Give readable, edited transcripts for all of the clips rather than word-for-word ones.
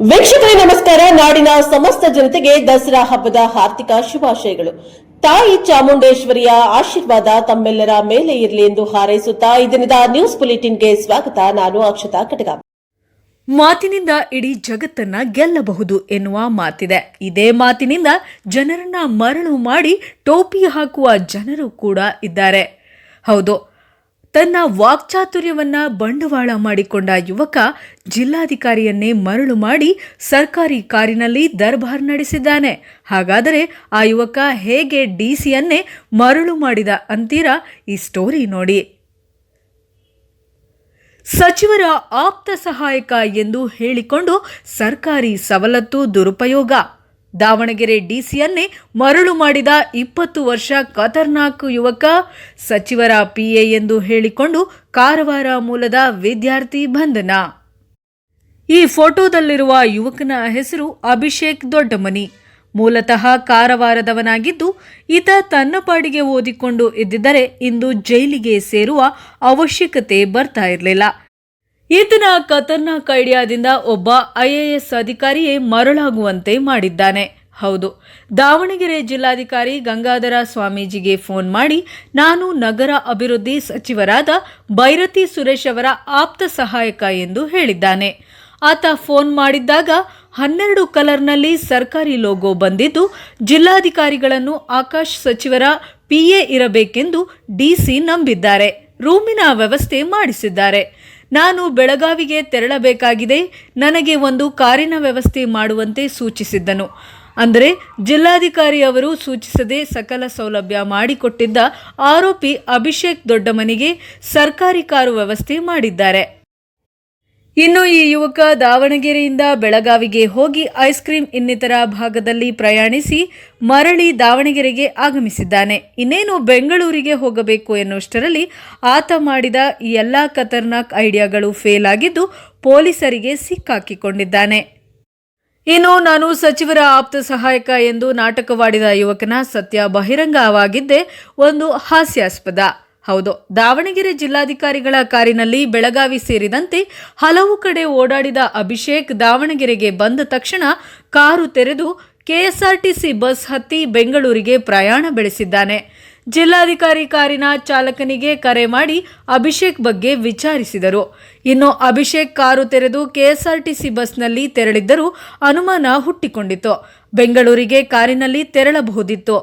ವೀಕ್ಷಕರೇ ನಮಸ್ಕಾರ. ನಾಡಿನ ಸಮಸ್ತ ಜನತೆಗೆ ದಸರಾ ಹಬ್ಬದ ಹಾರ್ದಿಕ ಶುಭಾಶಯಗಳು. ತಾಯಿ ಚಾಮುಂಡೇಶ್ವರಿಯ ಆಶೀರ್ವಾದ ತಮ್ಮೆಲ್ಲರ ಮೇಲೆ ಇರಲಿ ಎಂದು ಹಾರೈಸುತ್ತಾ ಈ ದಿನದ ನ್ಯೂಸ್ ಬುಲೆಟಿನ್ಗೆ ಸ್ವಾಗತ. ನಾನು ಅಕ್ಷತಾ ಕಟಗ. ಮಾತಿನಿಂದ ಇಡೀ ಜಗತ್ತನ್ನ ಗೆಲ್ಲಬಹುದು ಎನ್ನುವ ಮಾತಿದೆ. ಇದೇ ಮಾತಿನಿಂದ ಜನರನ್ನ ಮರಳು ಮಾಡಿ ಟೋಪಿ ಹಾಕುವ ಜನರು ಕೂಡ ಇದ್ದಾರೆ. ಹೌದು, ತನ್ನ ವಾಕ್ಚಾತುರ್ಯವನ್ನ ಬಂಡವಾಳ ಮಾಡಿಕೊಂಡ ಯುವಕ ಜಿಲ್ಲಾಧಿಕಾರಿಯನ್ನೇ ಮರಳು ಮಾಡಿ ಸರ್ಕಾರಿ ಕಾರಿನಲ್ಲಿ ದರ್ಬಾರ್ ನಡೆಸಿದ್ದಾನೆ. ಹಾಗಾದರೆ ಆ ಯುವಕ ಹೇಗೆ ಡಿಸಿಯನ್ನೇ ಮರಳು ಮಾಡಿದ ಅಂತೀರಾ? ಈ ಸ್ಟೋರಿ ನೋಡಿ. ಸಚಿವರ ಆಪ್ತ ಸಹಾಯಕ ಎಂದು ಹೇಳಿಕೊಂಡು ಸರ್ಕಾರಿ ಸವಲತ್ತು ದುರುಪಯೋಗ. ದಾವಣಗೆರೆ ಡಿಸಿಯನ್ನೇ ಮರಳು ಮಾಡಿದ 20 ವರ್ಷ ಖತರ್ನಾಕ್ ಯುವಕ. ಸಚಿವರ ಪಿಎ ಎಂದು ಹೇಳಿಕೊಂಡು ಕಾರವಾರ ಮೂಲದ ವಿದ್ಯಾರ್ಥಿ ಬಂಧನ. ಈ ಫೋಟೋದಲ್ಲಿರುವ ಯುವಕನ ಹೆಸರು ಅಭಿಷೇಕ್ ದೊಡ್ಡಮನಿ. ಮೂಲತಃ ಕಾರವಾರದವನಾಗಿದ್ದು ಈತ ತನ್ನ ಪಾಡಿಗೆ ಓದಿಕೊಂಡು ಇದ್ದಿದ್ದರೆ ಇಂದು ಜೈಲಿಗೆ ಸೇರುವ ಅವಶ್ಯಕತೆ ಬರ್ತಾ ಇರಲಿಲ್ಲ. ಈತನ ಖತರ್ನಾಕ್ ಐಡಿಯಾದಿಂದ ಒಬ್ಬ ಐಎಎಸ್ ಅಧಿಕಾರಿಯೇ ಮರಳಾಗುವಂತೆ ಮಾಡಿದ್ದಾನೆ. ಹೌದು, ದಾವಣಗೆರೆ ಜಿಲ್ಲಾಧಿಕಾರಿ ಗಂಗಾಧರ ಸ್ವಾಮೀಜಿಗೆ ಫೋನ್ ಮಾಡಿ ನಾನು ನಗರ ಅಭಿವೃದ್ಧಿ ಸಚಿವರಾದ ಬೈರತಿ ಸುರೇಶ್ ಅವರ ಆಪ್ತ ಸಹಾಯಕ ಎಂದು ಹೇಳಿದ್ದಾನೆ. ಆತ ಫೋನ್ ಮಾಡಿದ್ದಾಗ 12 ಕಲರ್ನಲ್ಲಿ ಸರ್ಕಾರಿ ಲೋಗೋ ಬಂದಿದ್ದು ಜಿಲ್ಲಾಧಿಕಾರಿಗಳನ್ನು ಆಕಾಶ್ ಸಚಿವರ ಪಿಎ ಇರಬೇಕೆಂದು ಡಿಸಿ ನಂಬಿದ್ದಾರೆ. ರೂಮಿನ ವ್ಯವಸ್ಥೆ ಮಾಡಿಸಿದ್ದಾರೆ. ನಾನು ಬೆಳಗಾವಿಗೆ ತೆರಳಬೇಕಾಗಿದೆ, ನನಗೆ ಒಂದು ಕಾರಿನ ವ್ಯವಸ್ಥೆ ಮಾಡುವಂತೆ ಸೂಚಿಸಿದ್ದನು. ಅಂದರೆ ಜಿಲ್ಲಾಧಿಕಾರಿ ಅವರು ಸೂಚಿಸದೆ ಸಕಲ ಸೌಲಭ್ಯ ಮಾಡಿಕೊಟ್ಟಿದ್ದ ಆರೋಪಿ ಅಭಿಷೇಕ್ ದೊಡ್ಡಮನಿಗೆ ಸರ್ಕಾರಿ ಕಾರು ವ್ಯವಸ್ಥೆ ಮಾಡಿದ್ದಾರೆ. ಇನ್ನು ಈ ಯುವಕ ದಾವಣಗೆರೆಯಿಂದ ಬೆಳಗಾವಿಗೆ ಹೋಗಿ ಐಸ್ ಕ್ರೀಂ ಇನ್ನಿತರ ಭಾಗದಲ್ಲಿ ಪ್ರಯಾಣಿಸಿ ಮರಳಿ ದಾವಣಗೆರೆಗೆ ಆಗಮಿಸಿದ್ದಾನೆ. ಇನ್ನೇನು ಬೆಂಗಳೂರಿಗೆ ಹೋಗಬೇಕು ಎನ್ನುವಷ್ಟರಲ್ಲಿ ಆತ ಮಾಡಿದ ಈ ಎಲ್ಲ ಖತರ್ನಾಕ್ ಐಡಿಯಾಗಳು ಫೇಲ್ ಆಗಿದ್ದು ಪೊಲೀಸರಿಗೆ ಸಿಕ್ಕಾಕಿಕೊಂಡಿದ್ದಾನೆ. ಇನ್ನು ನಾನು ಸಚಿವರ ಆಪ್ತ ಸಹಾಯಕ ಎಂದು ನಾಟಕವಾಡಿದ ಯುವಕನ ಸತ್ಯ ಬಹಿರಂಗವಾಗಿದ್ದೇ ಒಂದು ಹಾಸ್ಯಾಸ್ಪದ. ಹೌದು, ದಾವಣಗೆರೆ ಜಿಲ್ಲಾಧಿಕಾರಿಗಳ ಕಾರಿನಲ್ಲಿ ಬೆಳಗಾವಿ ಸೇರಿದಂತೆ ಹಲವು ಕಡೆ ಓಡಾಡಿದ ಅಭಿಷೇಕ್ ದಾವಣಗೆರೆಗೆ ಬಂದ ತಕ್ಷಣ ಕಾರು ತೆರೆದು ಕೆಎಸ್ಆರ್ಟಿಸಿ ಬಸ್ ಹತ್ತಿ ಬೆಂಗಳೂರಿಗೆ ಪ್ರಯಾಣ ಬೆಳೆಸಿದ್ದಾನೆ. ಜಿಲ್ಲಾಧಿಕಾರಿ ಕಾರಿನ ಚಾಲಕನಿಗೆ ಕರೆ ಮಾಡಿ ಅಭಿಷೇಕ್ ಬಗ್ಗೆ ವಿಚಾರಿಸಿದರು. ಇನ್ನು ಅಭಿಷೇಕ್ ಕಾರು ತೆರೆದು ಕೆಎಸ್ಆರ್ಟಿಸಿ ಬಸ್ನಲ್ಲಿ ತೆರಳಿದ್ದರೂ ಅನುಮಾನ ಹುಟ್ಟಿಕೊಂಡಿತು. ಬೆಂಗಳೂರಿಗೆ ಕಾರಿನಲ್ಲಿ ತೆರಳಬಹುದಿತ್ತು.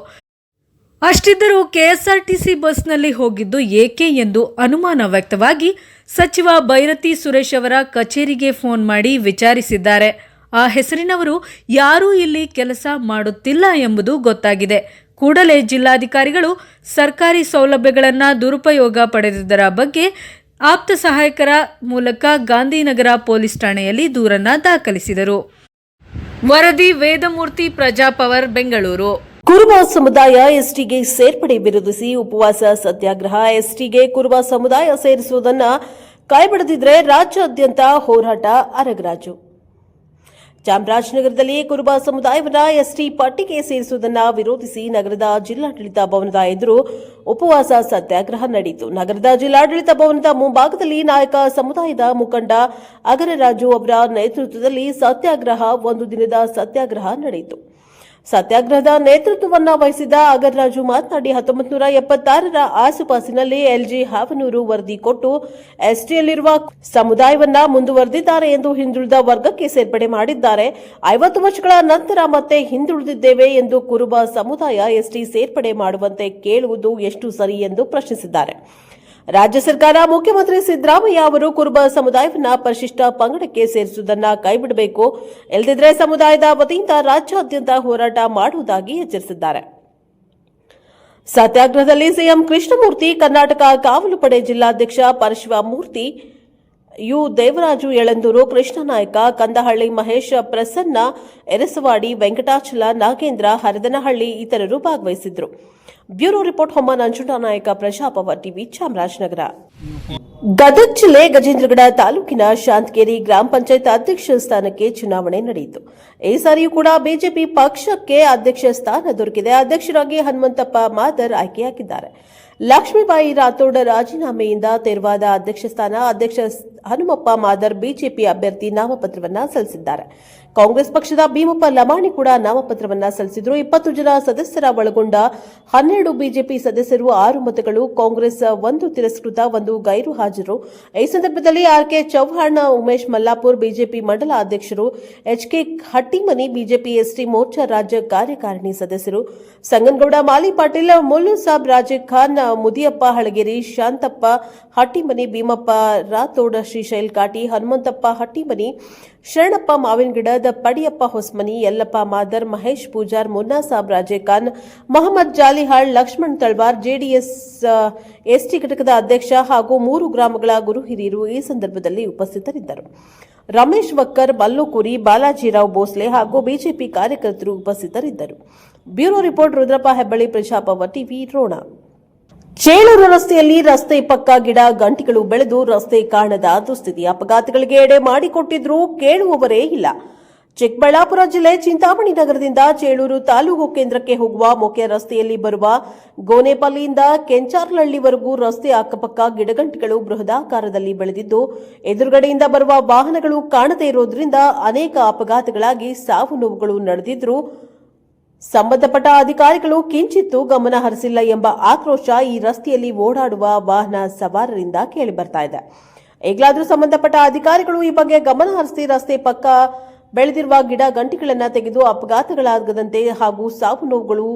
ಅಷ್ಟಿದ್ದರೂ ಕೆಎಸ್ಆರ್ಟಿಸಿ ಬಸ್ನಲ್ಲಿ ಹೋಗಿದ್ದು ಏಕೆ ಎಂದು ಅನುಮಾನ ವ್ಯಕ್ತವಾಗಿ ಸಚಿವ ಬೈರತಿ ಸುರೇಶ್ ಅವರ ಕಚೇರಿಗೆ ಫೋನ್ ಮಾಡಿ ವಿಚಾರಿಸಿದ್ದಾರೆ. ಆ ಹೆಸರಿನವರು ಯಾರೂ ಇಲ್ಲಿ ಕೆಲಸ ಮಾಡುತ್ತಿಲ್ಲ ಎಂಬುದು ಗೊತ್ತಾಗಿದೆ. ಕೂಡಲೇ ಜಿಲ್ಲಾಧಿಕಾರಿಗಳು ಸರ್ಕಾರಿ ಸೌಲಭ್ಯಗಳನ್ನು ದುರುಪಯೋಗ ಪಡೆದಿದ್ದರ ಬಗ್ಗೆ ಆಪ್ತ ಸಹಾಯಕರ ಮೂಲಕ ಗಾಂಧಿನಗರ ಪೊಲೀಸ್ ಠಾಣೆಯಲ್ಲಿ ದೂರನ್ನ ದಾಖಲಿಸಿದರು. ವರದಿ ವೇದಮೂರ್ತಿ, ಪ್ರಜಾಪವರ್, ಬೆಂಗಳೂರು. ಕುರುಬ ಸಮುದಾಯ ಎಸ್ಟಿಗೆ ಸೇರ್ಪಡೆ ವಿರೋಧಿಸಿ ಉಪವಾಸ ಸತ್ಯಾಗ್ರಹ. ಎಸ್ಟಿಗೆ ಕುರುಬ ಸಮುದಾಯ ಸೇರಿಸುವುದನ್ನು ಕೈಬಿಡದಿದ್ರೆ ರಾಜ್ಯಾದ್ಯಂತ ಹೋರಾಟ. ಅರಗರಾಜು. ಚಾಮರಾಜನಗರದಲ್ಲಿ ಕುರುಬ ಸಮುದಾಯವನ್ನು ಎಸ್ಟಿ ಪಟ್ಟಿಗೆ ಸೇರಿಸುವುದನ್ನು ವಿರೋಧಿಸಿ ನಗರದ ಜಿಲ್ಲಾಡಳಿತ ಭವನದ ಎದುರು ಉಪವಾಸ ಸತ್ಯಾಗ್ರಹ ನಡೆಯಿತು. ನಗರದ ಜಿಲ್ಲಾಡಳಿತ ಭವನದ ಮುಂಭಾಗದಲ್ಲಿ ನಾಯಕ ಸಮುದಾಯದ ಮುಖಂಡ ಅಗರರಾಜು ಅವರ ನೇತೃತ್ವದಲ್ಲಿ ಸತ್ಯಾಗ್ರಹ, ಒಂದು ದಿನದ ಸತ್ಯಾಗ್ರಹ ನಡೆಯಿತು. ಸತ್ಯಾಗ್ರಹದ ನೇತೃತ್ವವನ್ನು ವಹಿಸಿದ ಅಗರರಾಜು ಮಾತನಾಡಿ 1976ರ ಆಸುಪಾಸಿನಲ್ಲಿ ಎಲ್ಜಿ ಹಾವನೂರು ವರದಿ ಕೊಟ್ಟು ಎಸ್ಟಿಯಲ್ಲಿರುವ ಸಮುದಾಯವನ್ನ ಮುಂದುವರೆದಿದ್ದಾರೆ ಎಂದು ಹಿಂದುಳಿದ ವರ್ಗಕ್ಕೆ ಸೇರ್ಪಡೆ ಮಾಡಿದ್ದಾರೆ. 50 ವರ್ಷಗಳ ನಂತರ ಮತ್ತೆ ಹಿಂದುಳಿದಿದ್ದೇವೆ ಎಂದು ಕುರುಬ ಸಮುದಾಯ ಎಸ್ಟಿ ಸೇರ್ಪಡೆ ಮಾಡುವಂತೆ ಕೇಳುವುದು ಎಷ್ಟು ಸರಿ ಎಂದು ಪ್ರಶ್ನಿಸಿದ್ದಾರೆ. ರಾಜ್ಯ ಸರ್ಕಾರ, ಮುಖ್ಯಮಂತ್ರಿ ಸಿದ್ದರಾಮಯ್ಯ ಅವರು ಕುರುಬ ಸಮುದಾಯವನ್ನು ಪರಿಶಿಷ್ಟ ಪಂಗಡಕ್ಕೆ ಸೇರಿಸುವುದನ್ನು ಕೈಬಿಡಬೇಕು, ಇಲ್ಲದಿದ್ದರೆ ಸಮುದಾಯದ ವತಿಯಿಂದ ರಾಜ್ಯಾದ್ಯಂತ ಹೋರಾಟ ಮಾಡುವುದಾಗಿ ಎಚ್ಚರಿಸಿದ್ದಾರೆ. ಸತ್ಯಾಗ್ರಹದಲ್ಲಿ ಸಿಎಂ ಕೃಷ್ಣಮೂರ್ತಿ, ಕರ್ನಾಟಕ ಕಾವಲು ಪಡೆ ಜಿಲ್ಲಾಧ್ಯಕ್ಷ ಪರಶಿವಮೂರ್ತಿ, ಯು ದೇವರಾಜು ಯಳಂದೂರು, ಕೃಷ್ಣನಾಯಕ, ಕಂದಹಳ್ಳಿ ಮಹೇಶ್, ಪ್ರಸನ್ನ ಎರಸವಾಡಿ, ವೆಂಕಟಾಚಲ, ನಾಗೇಂದ್ರ, ಹರದನಹಳ್ಳಿ ಇತರರು ಭಾಗವಹಿಸಿದ್ದರು. Bureau report Homma Nanjundanayaka, Prajapower TV, Chamarajanagar. Gadag ಜಿಲ್ಲೆ ಗಜೇಂದ್ರಗಡ ತಾಲೂಕಿನ ಶಾಂತಗೇರಿ ಗ್ರಾಮ ಪಂಚಾಯತ್ ಅಧ್ಯಕ್ಷ ಸ್ಥಾನಕ್ಕೆ ಚುನಾವಣೆ ನಡೆಯಿತು. ಈ ಸಾರಿಯೂ ಕೂಡ ಬಿಜೆಪಿ ಪಕ್ಷಕ್ಕೆ ಅಧ್ಯಕ್ಷ ಸ್ಥಾನ ದೊರಕಿದೆ. ಅಧ್ಯಕ್ಷರಾಗಿ ಹನುಮಂತಪ್ಪ ಮಾದರ್ ಆಯ್ಕೆಯಾಗಿದ್ದಾರೆ. ಲಕ್ಷ್ಮೀಬಾಯಿ ರಾಥೋಡ್ ರಾಜೀನಾಮೆಯಿಂದ ತೆರವಾದ ಅಧ್ಯಕ್ಷ ಸ್ಥಾನ ಅಧ್ಯಕ್ಷ ಹನುಮಪ್ಪ ಮಾದರ್ ಬಿಜೆಪಿ ಅಭ್ಯರ್ಥಿ ನಾಮಪತ್ರವನ್ನು ಸಲ್ಲಿಸಿದ್ದಾರೆ. ಕಾಂಗ್ರೆಸ್ ಪಕ್ಷದ ಭೀಮಪ್ಪ ಲಮಾಣಿ ಕೂಡ ನಾಮಪತ್ರವನ್ನ ಸಲ್ಲಿಸಿದ್ರು. 20 ಜನ ಸದಸ್ಯರ ಒಳಗೊಂಡ 12 ಬಿಜೆಪಿ ಸದಸ್ಯರು, 6 ಮತಗಳು, ಕಾಂಗ್ರೆಸ್ 1 ತಿರಸ್ಕೃತ, 1 ಗೈರು ಹಾಜರು. ಈ ಸಂದರ್ಭದಲ್ಲಿ ಆರ್ಕೆ ಚೌಹಾಣ್, ಉಮೇಶ್ ಮಲ್ಲಾಪುರ್ ಬಿಜೆಪಿ ಮಂಡಲ ಅಧ್ಯಕ್ಷರು, ಎಚ್ಕೆ ಹಟ್ಟಿಮನಿ ಬಿಜೆಪಿ ಎಸ್ಟಿ ಮೋರ್ಚಾ ರಾಜ್ಯ ಕಾರ್ಯಕಾರಿಣಿ ಸದಸ್ಯರು, ಸಂಗನಗೌಡ ಮಾಲಿ ಪಾಟೀಲ್, ಮುಲ್ಲು ಸಾಬ್, ರಾಜೀವ್ ಖಾನ್, ಮುದಿಯಪ್ಪ ಹಳಗೇರಿ, ಶಾಂತಪ್ಪ ಹಟ್ಟಿಮನಿ, ಭೀಮಪ್ಪ ರಾಥೋಡ್, ಶ್ರೀಶೈಲ್ ಕಾಟಿ, ಹನುಮಂತಪ್ಪ ಹಟ್ಟಿಮನಿ, ಶರಣಪ್ಪ ಮಾವಿನಗಿಡದ, ಪಡಿಯಪ್ಪ ಹೊಸ್ಮನಿ, ಯಲ್ಲಪ್ಪ ಮಾದರ್, ಮಹೇಶ್ ಪೂಜಾರ್, ಮುನ್ನಾ ಸಾಬ್, ರಾಜೀವ್ ಖಾನ್, ಮೊಹಮ್ಮದ್ ಜಾಲಿಹಾಳ್, ಲಕ್ಷ್ಮಣ್ ತಳ್ವಾರ್, ಜೆಡಿಎಸ್ ಎಸ್ಟಿ ಘಟಕದ ಅಧ್ಯಕ್ಷ ಹಾಗೂ 3 ಗ್ರಾಮಗಳ ಗುರು ಹಿರಿಯರು ಈ ಸಂದರ್ಭದಲ್ಲಿ ಉಪಸ್ಥಿತರಿದ್ದರು. ರಮೇಶ್ ವಕ್ಕರ್, ಮಲ್ಲುಕುರಿ, ಬಾಲಾಜಿರಾವ್ ಭೋಸ್ಲೆ ಹಾಗೂ ಬಿಜೆಪಿ ಕಾರ್ಯಕರ್ತರು ಉಪಸ್ಥಿತರಿದ್ದರು. Bureau report Rudrappa Hebballi, Prajapower TV, Ron. Chelur ರಸ್ತೆಯಲ್ಲಿ ರಸ್ತೆ ಪಕ್ಕ ಗಿಡ ಗಂಟಿಗಳು ಬೆಳೆದು ರಸ್ತೆ ಕಾಣದ ದುಸ್ಥಿತಿ. ಅಪಘಾತಗಳಿಗೆ ಎಡೆ ಮಾಡಿಕೊಟ್ಟಿದ್ರೂ ಕೇಳುವವರೇ ಇಲ್ಲ. ಚಿಕ್ಕಬಳ್ಳಾಪುರ ಜಿಲ್ಲೆ ಚಿಂತಾಮಣಿ ನಗರದಿಂದ ಚೇಳೂರು ತಾಲೂಕು ಕೇಂದ್ರಕ್ಕೆ ಹೋಗುವ ಮುಖ್ಯ ರಸ್ತೆಯಲ್ಲಿ ಬರುವ ಗೋನೆಪಲ್ಲಿಯಿಂದ ಕೆಂಚಾರ್ಲಹಳ್ಳಿವರೆಗೂ ರಸ್ತೆ ಅಕ್ಕಪಕ್ಕ ಗಿಡಗಂಟಿಗಳು ಬೃಹದಾಕಾರದಲ್ಲಿ ಬೆಳೆದಿದ್ದು, ಎದುರುಗಡೆಯಿಂದ ಬರುವ ವಾಹನಗಳು ಕಾಣದೇ ಇರೋದ್ರಿಂದ ಅನೇಕ ಅಪಘಾತಗಳಾಗಿ ಸಾವು ನೋವುಗಳು ನಡೆದಿದ್ರು. ಸಂಬಂಧಪಟ್ಟ ಅಧಿಕಾರಿಗಳು ಕಿಂಚಿತ್ತೂ ಗಮನ ಹರಿಸಿಲ್ಲ ಎಂಬ ಆಕ್ರೋಶ ಈ ರಸ್ತೆಯಲ್ಲಿ ಓಡಾಡುವ ವಾಹನ ಸವಾರರಿಂದ ಕೇಳಿಬರ್ತಾ ಇದೆ. ಈಗಲಾದರೂ ಸಂಬಂಧಪಟ್ಟ ಅಧಿಕಾರಿಗಳು ಈ ಬಗ್ಗೆ ಗಮನ ಹರಿಸಿ ರಸ್ತೆ ಪಕ್ಕ ಬೆಳೆದಿರುವ ಗಿಡ ಗಂಟಿಗಳನ್ನು ತೆಗೆದು ಅಪಘಾತಗಳಾಗದಂತೆ ಹಾಗೂ ಸಾವು ನೋವುಗಳು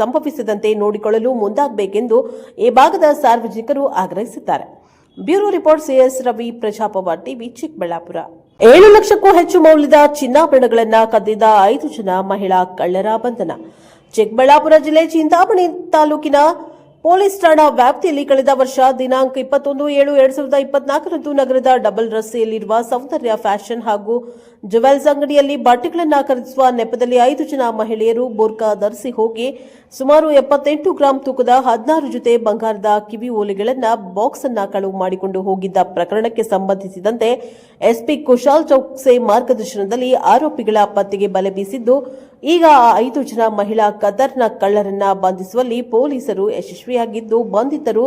ಸಂಭವಿಸದಂತೆ ನೋಡಿಕೊಳ್ಳಲು ಮುಂದಾಗಬೇಕೆಂದು ಈ ಭಾಗದ ಸಾರ್ವಜನಿಕರು ಆಗ್ರಹಿಸಿದ್ದಾರೆ. Bureau report CS Ravi, Prajapower TV, Chikkaballapur. 7 ಲಕ್ಷಕ್ಕೂ ಹೆಚ್ಚು ಮೌಲ್ಯದ ಚಿನ್ನಾಭರಣಗಳನ್ನು ಕದ್ದಿದ್ದ 5 ಜನ ಮಹಿಳಾ ಕಳ್ಳರ ಬಂಧನ. ಚಿಕ್ಕಬಳ್ಳಾಪುರ ಜಿಲ್ಲೆ ಚಿಂತಾಮಣಿ ತಾಲೂಕಿನ ಪೊಲೀಸ್ ಠಾಣಾ ವ್ಯಾಪ್ತಿಯಲ್ಲಿ ಕಳೆದ ವರ್ಷ ದಿನಾಂಕ 21/7/2024ರಂದು ನಗರದ ಡಬಲ್ ರಸ್ತೆಯಲ್ಲಿರುವ ಸೌಂದರ್ಯ ಫ್ಯಾಷನ್ ಹಾಗೂ ಜುವೆಲ್ಸ್ ಅಂಗಡಿಯಲ್ಲಿ ಬಟ್ಟೆಗಳನ್ನು ಖರೀದಿಸುವ ನೆಪದಲ್ಲಿ 5 ಜನ ಮಹಿಳೆಯರು ಬೋರ್ಕಾ ಧರಿಸಿ ಹೋಗಿ ಸುಮಾರು 78 ಗ್ರಾಂ ತೂಕದ 16 ಜೊತೆ ಬಂಗಾರದ ಕಿವಿ ಓಲೆಗಳನ್ನು ಬಾಕ್ಸ್ ಅನ್ನು ಕಳವು ಮಾಡಿಕೊಂಡು ಹೋಗಿದ್ದ ಪ್ರಕರಣಕ್ಕೆ ಸಂಬಂಧಿಸಿದಂತೆ ಎಸ್ಪಿ ಕುಶಾಲ್ ಚೌಕ್ಸೆ ಮಾರ್ಗದರ್ಶನದಲ್ಲಿ ಆರೋಪಿಗಳ ಪತ್ತೆಗೆ ಬಲೆ ಬೀಸಿದ್ದು, ಈಗ ಆ 5 ಜನ ಮಹಿಳಾ ಕದರ್ನ ಕಳ್ಳರನ್ನ ಬಂಧಿಸುವಲ್ಲಿ ಪೊಲೀಸರು ಯಶಸ್ವಿಯಾಗಿದ್ದು, ಬಂಧಿತರು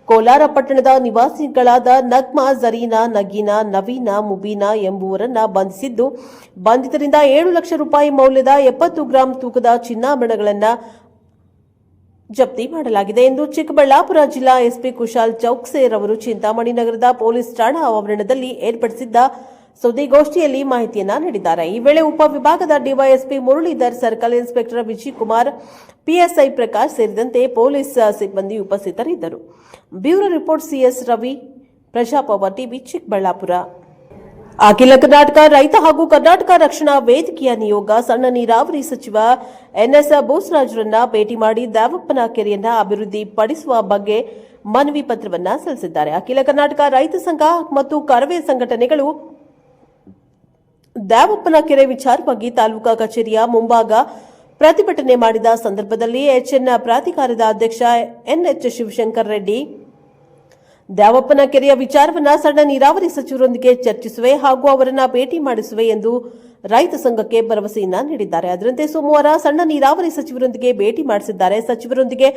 ಕೋಲಾರ ಪಟ್ಟಣದ ನಿವಾಸಿಗಳಾದ ನಗ್ಮಾ, ಜರೀನಾ, ನಗೀನಾ, ನವೀನಾ, ಮುಬೀನಾ ಎಂಬುವರನ್ನ ಬಂಧಿಸಿದ್ದು, ಬಂಧಿತರಿಂದ 7 ಲಕ್ಷ ರೂಪಾಯಿ ಮೌಲ್ಯದ 70 ಗ್ರಾಂ ತೂಕದ ಚಿನ್ನಾಭರಣಗಳನ್ನು ಜಪ್ತಿ ಮಾಡಲಾಗಿದೆ ಎಂದು ಚಿಕ್ಕಬಳ್ಳಾಪುರ ಜಿಲ್ಲಾ ಎಸ್ಪಿ ಕುಶಾಲ್ ಚೌಕ್ಸೆರವರು ಚಿಂತಾಮಣಿ ನಗರದ ಪೊಲೀಸ್ ಠಾಣಾ ಆವರಣದಲ್ಲಿ ಏರ್ಪಡಿಸಿದ್ದ ಸುದ್ದಿಗೋಷ್ಠಿಯಲ್ಲಿ ಮಾಹಿತಿಯನ್ನ ನೀಡಿದ್ದಾರೆ. ಈ ವೇಳೆ ಉಪವಿಭಾಗದ DYSP Muralidhar, circle inspector Vijay Kumar, PSI Prakash ಸೇರಿದಂತೆ ಪೊಲೀಸ್ ಸಿಬ್ಬಂದಿ ಉಪಸ್ಥಿತರಿದ್ದರು. Bureau report CS Ravi, Prajapower TV, Chikkaballapur. ಅಖಿಲ ಕರ್ನಾಟಕ ರೈತ ಹಾಗೂ ಕರ್ನಾಟಕ ರಕ್ಷಣಾ ವೇದಿಕೆಯ ನಿಯೋಗ ಸಣ್ಣ ನೀರಾವರಿ ಸಚಿವ ಎನ್ಎಸ್ ಬೋಸರಾಜರನ್ನ ಭೇಟಿ ಮಾಡಿ ದ್ಯಾವಪ್ಪನ ಕೆರೆಯನ್ನ ಅಭಿವೃದ್ಧಿ ಪಡಿಸುವ ಬಗ್ಗೆ ಮನವಿ ಪತ್ರವನ್ನ ಸಲ್ಲಿಸಿದ್ದಾರೆ. ಅಖಿಲ ಕರ್ನಾಟಕ ರೈತ ಸಂಘ ಮತ್ತು ಕರವೇ ಸಂಘಟನೆಗಳು ದ್ಯಾವಪ್ಪನ ಕೆರೆ ವಿಚಾರವಾಗಿ ತಾಲೂಕಾ ಕಚೇರಿಯ ಮುಂಭಾಗ ಪ್ರತಿಭಟನೆ ಮಾಡಿದ ಸಂದರ್ಭದಲ್ಲಿ ಎಚ್ಎನ್ ಪ್ರಾಧಿಕಾರದ ಅಧ್ಯಕ್ಷ ಎನ್ಎಚ್ ಶಿವಶಂಕರ್ ರೆಡ್ಡಿ ದ್ಯಾವಪ್ಪನ ಕೆರೆಯ ವಿಚಾರವನ್ನ ಸಣ್ಣ ನೀರಾವರಿ ಸಚಿವರೊಂದಿಗೆ ಚರ್ಚಿಸುವೆ ಹಾಗೂ ಅವರನ್ನ ಭೇಟಿ ಮಾಡಿಸುವೆ ಎಂದು ರೈತ ಸಂಘಕ್ಕೆ ಭರವಸೆಯನ್ನ ನೀಡಿದ್ದಾರೆ. ಅದರಂತೆ ಸೋಮವಾರ ಸಣ್ಣ ನೀರಾವರಿ ಸಚಿವರೊಂದಿಗೆ ಭೇಟಿ ಮಾಡಿಸಿದ್ದಾರೆ. ಸಚಿವರೊಂದಿಗೆ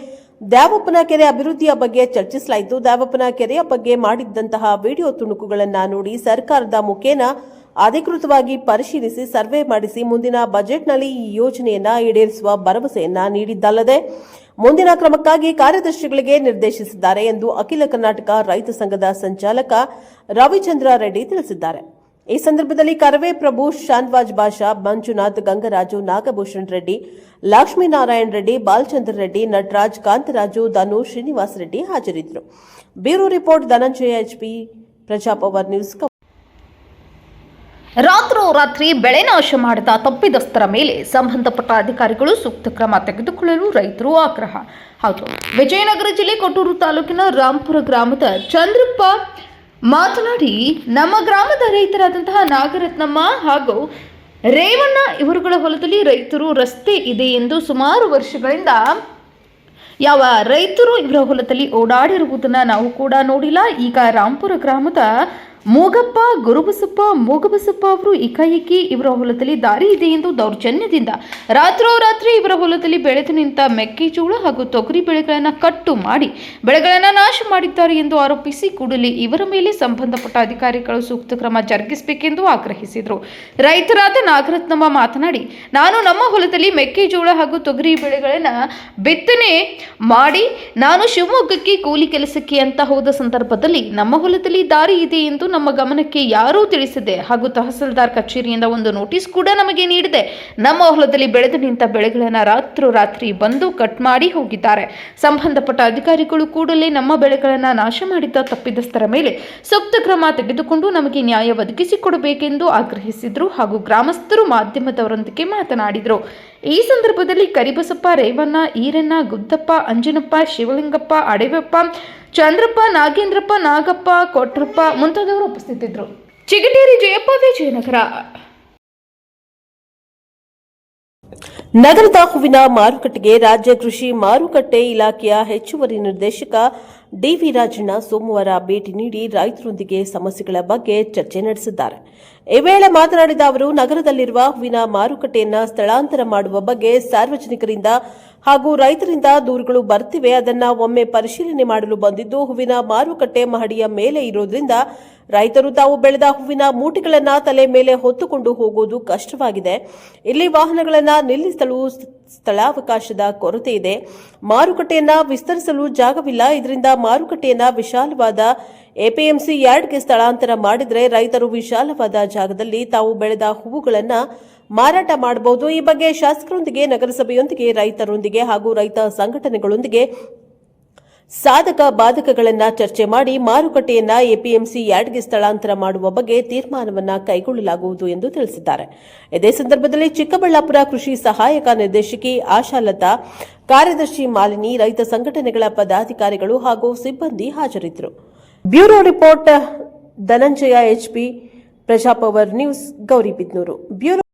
ದ್ಯಾವಪ್ಪನ ಕೆರೆ ಅಭಿವೃದ್ಧಿಯ ಬಗ್ಗೆ ಚರ್ಚಿಸಲಾಯಿತು. ದ್ಯಾವಪ್ಪನ ಕೆರೆಯ ಬಗ್ಗೆ ಮಾಡಿದ್ದಂತಹ ವಿಡಿಯೋ ತುಣುಕುಗಳನ್ನು ನೋಡಿ ಸರ್ಕಾರದ ಮುಖೇನ ಅಧಿಕೃತವಾಗಿ ಪರಿಶೀಲಿಸಿ ಸರ್ವೆ ಮಾಡಿಸಿ ಮುಂದಿನ ಬಜೆಟ್ನಲ್ಲಿ ಈ ಯೋಜನೆಯನ್ನ ಈಡೇರಿಸುವ ಭರವಸೆಯನ್ನ ನೀಡಿದ್ದಲ್ಲದೆ ಮುಂದಿನ ಕ್ರಮಕ್ಕಾಗಿ ಕಾರ್ಯದರ್ಶಿಗಳಿಗೆ ನಿರ್ದೇಶಿಸಿದ್ದಾರೆ ಎಂದು ಅಖಿಲ ಕರ್ನಾಟಕ ರೈತ ಸಂಘದ ಸಂಚಾಲಕ ರವಿಚಂದ್ರ ರೆಡ್ಡಿ ತಿಳಿಸಿದ್ದಾರೆ. ಈ ಸಂದರ್ಭದಲ್ಲಿ ಕರವೇ ಪ್ರಭು, ಶಾನ್ವಾಜ್ ಬಾಷಾ, ಮಂಜುನಾಥ್, ಗಂಗರಾಜು, ನಾಗಭೂಷಣ್ ರೆಡ್ಡಿ, ಲಕ್ಷ್ಮೀನಾರಾಯಣ ರೆಡ್ಡಿ, ಬಾಲಚಂದ್ರ ರೆಡ್ಡಿ, ನಟರಾಜ್, ಕಾಂತರಾಜು, ಧನು, ಶ್ರೀನಿವಾಸ್ ರೆಡ್ಡಿ ಹಾಜರಿದ್ದರು. Bureau report Dhananjaya HP, Prajapower news. ರಾತ್ರೋರಾತ್ರಿ ಬೆಳೆ ನಾಶ ಮಾಡಿದ ತಪ್ಪಿತಸ್ಥರ ಮೇಲೆ ಸಂಬಂಧಪಟ್ಟ ಅಧಿಕಾರಿಗಳು ಸೂಕ್ತ ಕ್ರಮ ತೆಗೆದುಕೊಳ್ಳಲು ರೈತರು ಆಗ್ರಹ. ಹೌದು, ವಿಜಯನಗರ ಜಿಲ್ಲೆ ಕೊಟ್ಟೂರು ತಾಲೂಕಿನ ರಾಂಪುರ ಗ್ರಾಮದ ಚಂದ್ರಪ್ಪ ಮಾತನಾಡಿ, ನಮ್ಮ ಗ್ರಾಮದ ರೈತರಾದಂತಹ ನಾಗರತ್ನಮ್ಮ ಹಾಗೂ ರೇವಣ್ಣ ಇವರುಗಳ ಹೊಲದಲ್ಲಿ ರೈತರು ರಸ್ತೆ ಇದೆ ಎಂದು ಸುಮಾರು ವರ್ಷಗಳಿಂದ ಯಾವ ರೈತರು ಇವರ ಹೊಲದಲ್ಲಿ ಓಡಾಡಿರುವುದನ್ನು ನಾವು ಕೂಡ ನೋಡಿಲ್ಲ. ಈಗ ರಾಂಪುರ ಗ್ರಾಮದ ಮೂಗಪ್ಪ ಗುರುಬಸಪ್ಪ ಮೂಗಬಸಪ್ಪ ಅವರು ಏಕಾಏಕಿ ಇವರ ಹೊಲದಲ್ಲಿ ದಾರಿ ಇದೆ ಎಂದು ದೌರ್ಜನ್ಯದಿಂದ ರಾತ್ರೋರಾತ್ರಿ ಇವರ ಹೊಲದಲ್ಲಿ ಬೆಳೆದು ನಿಂತ ಮೆಕ್ಕೆಜೋಳ ಹಾಗೂ ತೊಗರಿ ಬೆಳೆಗಳನ್ನು ಕಟ್ಟು ಮಾಡಿ ಬೆಳೆಗಳನ್ನು ನಾಶ ಮಾಡಿದ್ದಾರೆ ಎಂದು ಆರೋಪಿಸಿ ಕೂಡಲೇ ಇವರ ಮೇಲೆ ಸಂಬಂಧಪಟ್ಟ ಅಧಿಕಾರಿಗಳು ಸೂಕ್ತ ಕ್ರಮ ಜರುಗಿಸಬೇಕೆಂದು ಆಗ್ರಹಿಸಿದರು. ರೈತರಾದ ನಾಗರತ್ನಮ್ಮ ಮಾತನಾಡಿ, ನಾನು ನಮ್ಮ ಹೊಲದಲ್ಲಿ ಮೆಕ್ಕೆಜೋಳ ಹಾಗೂ ತೊಗರಿ ಬೆಳೆಗಳನ್ನು ಬಿತ್ತನೆ ಮಾಡಿ ನಾನು ಶಿವಮೊಗ್ಗಕ್ಕೆ ಕೂಲಿ ಕೆಲಸಕ್ಕೆ ಅಂತ ಹೋದ ಸಂದರ್ಭದಲ್ಲಿ ನಮ್ಮ ಹೊಲದಲ್ಲಿ ದಾರಿ ಇದೆ ಎಂದು ನಮ್ಮ ಗಮನಕ್ಕೆ ಯಾರೂ ತಿಳಿಸಿದೆ ಹಾಗೂ ತಹಸೀಲ್ದಾರ್ ಕಚೇರಿಯಿಂದ ಒಂದು ನೋಟಿಸ್ ಕೂಡ ನಮಗೆ ನೀಡಿದೆ. ನಮ್ಮ ಹೊಲದಲ್ಲಿ ಬೆಳೆದು ನಿಂತ ಬೆಳೆಗಳನ್ನು ರಾತ್ರೋರಾತ್ರಿ ಬಂದು ಕಟ್ ಮಾಡಿ ಹೋಗಿದ್ದಾರೆ. ಸಂಬಂಧಪಟ್ಟ ಅಧಿಕಾರಿಗಳು ಕೂಡಲೇ ನಮ್ಮ ಬೆಳೆಗಳನ್ನು ನಾಶ ಮಾಡಿದ್ದ ತಪ್ಪಿದಸ್ಥರ ಮೇಲೆ ಸೂಕ್ತ ಕ್ರಮ ತೆಗೆದುಕೊಂಡು ನಮಗೆ ನ್ಯಾಯ ಒದಗಿಸಿಕೊಡಬೇಕೆಂದು ಆಗ್ರಹಿಸಿದರು ಹಾಗೂ ಗ್ರಾಮಸ್ಥರು ಮಾಧ್ಯಮದವರೊಂದಿಗೆ ಮಾತನಾಡಿದರು. ಈ ಸಂದರ್ಭದಲ್ಲಿ ಕರಿಬಸಪ್ಪ, ರೇವಣ್ಣ, ಈರಣ್ಣ, ಗುದ್ದಪ್ಪ, ಅಂಜನಪ್ಪ, ಶಿವಲಿಂಗಪ್ಪ, ಅಡವೆಪ್ಪ, ಚಂದ್ರಪ್ಪ, ನಾಗೇಂದ್ರಪ್ಪ, ನಾಗಪ್ಪ, ಕೊಟ್ರಪ್ಪ ಮುಂತಾದವರು ಉಪಸ್ಥಿತರಿದ್ದರು. ಚಿಗಟೇರಿ ಜಯಪ್ಪ, ವಿಜಯನಗರ. ನಗರದ ಹೂವಿನ ಮಾರುಕಟ್ಟೆಗೆ ರಾಜ್ಯ ಕೃಷಿ ಮಾರುಕಟ್ಟೆ ಇಲಾಖೆಯ ಹೆಚ್ಚುವರಿ ನಿರ್ದೇಶಕ ಡಿವಿ ರಾಜಣ್ಣ ಸೋಮವಾರ ಭೇಟಿ ನೀಡಿ ರೈತರೊಂದಿಗೆ ಸಮಸ್ಯೆಗಳ ಬಗ್ಗೆ ಚರ್ಚೆ ನಡೆಸಿದ್ದಾರೆ. ಈ ವೇಳೆ ಮಾತನಾಡಿದ ಅವರು, ನಗರದಲ್ಲಿರುವ ಹೂವಿನ ಮಾರುಕಟ್ಟೆಯನ್ನು ಸ್ಥಳಾಂತರ ಮಾಡುವ ಬಗ್ಗೆ ಸಾರ್ವಜನಿಕರಿಂದ ಹಾಗೂ ರೈತರಿಂದ ದೂರುಗಳು ಬರ್ತಿವೆ. ಅದನ್ನ ಒಮ್ಮೆ ಪರಿಶೀಲನೆ ಮಾಡಲು ಬಂದಿದ್ದು, ಹೂವಿನ ಮಾರುಕಟ್ಟೆ ಮಹಡಿಯ ಮೇಲೆ ಇರೋದ್ರಿಂದ ರೈತರು ತಾವು ಬೆಳೆದ ಹೂವಿನ ಮೂಟೆಗಳನ್ನು ತಲೆ ಮೇಲೆ ಹೊತ್ತುಕೊಂಡು ಹೋಗುವುದು ಕಷ್ಟವಾಗಿದೆ. ಇಲ್ಲಿ ವಾಹನಗಳನ್ನು ನಿಲ್ಲಿಸಲು ಸ್ಥಳಾವಕಾಶದ ಕೊರತೆ ಇದೆ. ಮಾರುಕಟ್ಟೆಯನ್ನ ವಿಸ್ತರಿಸಲು ಜಾಗವಿಲ್ಲ. ಇದರಿಂದ ಮಾರುಕಟ್ಟೆಯನ್ನ ವಿಶಾಲವಾದ ಎಪಿಎಂಸಿ ಯಾರ್ಡ್ಗೆ ಸ್ಥಳಾಂತರ ಮಾಡಿದರೆ ರೈತರು ವಿಶಾಲವಾದ ಜಾಗದಲ್ಲಿ ತಾವು ಬೆಳೆದ ಹೂವುಗಳನ್ನು ಮಾರಾಟ ಮಾಡಬಹುದು. ಈ ಬಗ್ಗೆ ಶಾಸಕರೊಂದಿಗೆ, ನಗರಸಭೆಯೊಂದಿಗೆ, ರೈತರೊಂದಿಗೆ ಹಾಗೂ ರೈತ ಸಂಘಟನೆಗಳೊಂದಿಗೆ ಸಾಧಕ ಬಾಧಕಗಳನ್ನು ಚರ್ಚೆ ಮಾಡಿ ಮಾರುಕಟ್ಟೆಯನ್ನ ಎಪಿಎಂಸಿ ಯಾರ್ಡ್ಗೆ ಸ್ಥಳಾಂತರ ಮಾಡುವ ಬಗ್ಗೆ ತೀರ್ಮಾನವನ್ನು ಕೈಗೊಳ್ಳಲಾಗುವುದು ಎಂದು ತಿಳಿಸಿದ್ದಾರೆ. ಇದೇ ಸಂದರ್ಭದಲ್ಲಿ ಚಿಕ್ಕಬಳ್ಳಾಪುರ ಕೃಷಿ ಸಹಾಯಕ ನಿರ್ದೇಶಕಿ ಆಶಾಲತಾ, ಕಾರ್ಯದರ್ಶಿ ಮಾಲಿನಿ, ರೈತ ಸಂಘಟನೆಗಳ ಪದಾಧಿಕಾರಿಗಳು ಹಾಗೂ ಸಿಬ್ಬಂದಿ ಹಾಜರಿದ್ದರು. Bureau report Dhananjaya HP, Prajapower news, Gauribidanur. Bureau